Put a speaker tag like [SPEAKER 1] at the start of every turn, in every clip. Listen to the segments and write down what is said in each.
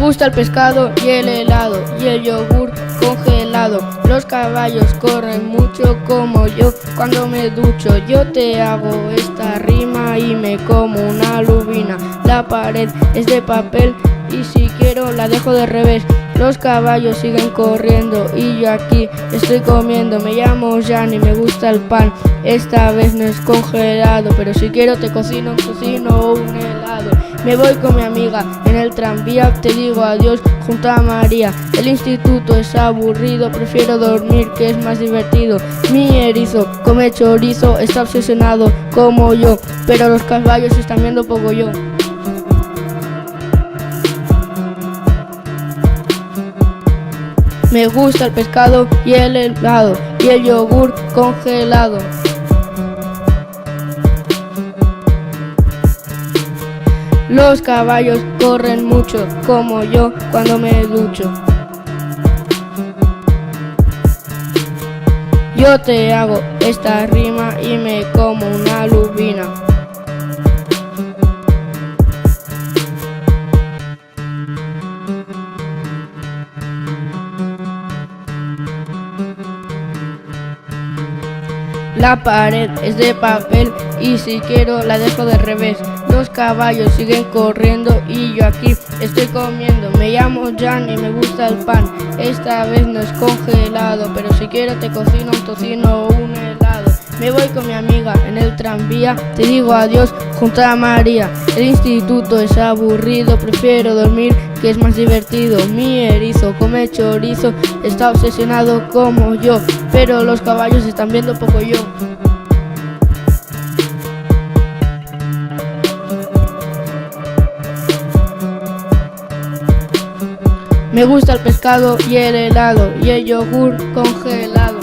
[SPEAKER 1] gusta el pescado y el helado y el yogur congelado. Los caballos corren mucho como yo cuando me ducho. Yo te hago esta rima y me como una lubina. La pared es de papel y si quiero la dejo de revés. Los caballos siguen corriendo y yo aquí estoy comiendo. Me llamo Jan y me gusta el pan. Esta vez no es congelado, pero si quiero te cocino un helado. Me voy con mi amiga en el tranvía, te digo adiós junto a María. El instituto es aburrido, prefiero dormir que es más divertido. Mi erizo come chorizo, está obsesionado como yo, pero los caballos están viendo poco yo. Me gusta el pescado y el helado y el yogur congelado. Los caballos corren mucho como yo cuando me ducho. Yo te hago esta rima y me como una lubina. La pared es de papel y si quiero la dejo de revés. Los caballos siguen corriendo y yo aquí estoy comiendo. Me llamo Jan y me gusta el pan. Esta vez no es congelado, pero si quiero te cocino un tocino o un helado. Me voy con mi amiga en el tranvía, te digo adiós junto a María. El instituto es aburrido, prefiero dormir que es más divertido. Mi erizo come chorizo, está obsesionado como yo, pero los caballos están viendo poco yo. Me gusta el pescado y el helado y el yogur congelado.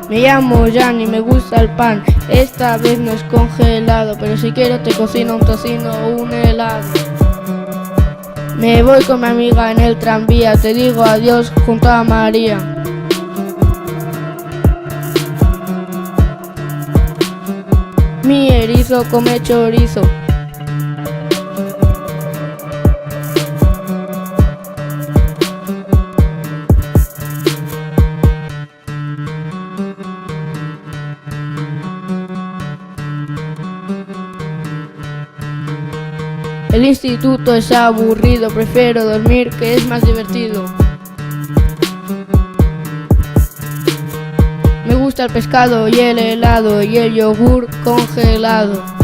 [SPEAKER 1] Me llamo Jan y me gusta el pan. Esta vez no es congelado, pero si quiero te cocino un tocino o un helado. Me voy con mi amiga en el tranvía, te digo adiós junto a María. Mi erizo come chorizo. El instituto es aburrido, prefiero dormir que es más divertido. Me gusta el pescado y el helado y el yogur congelado.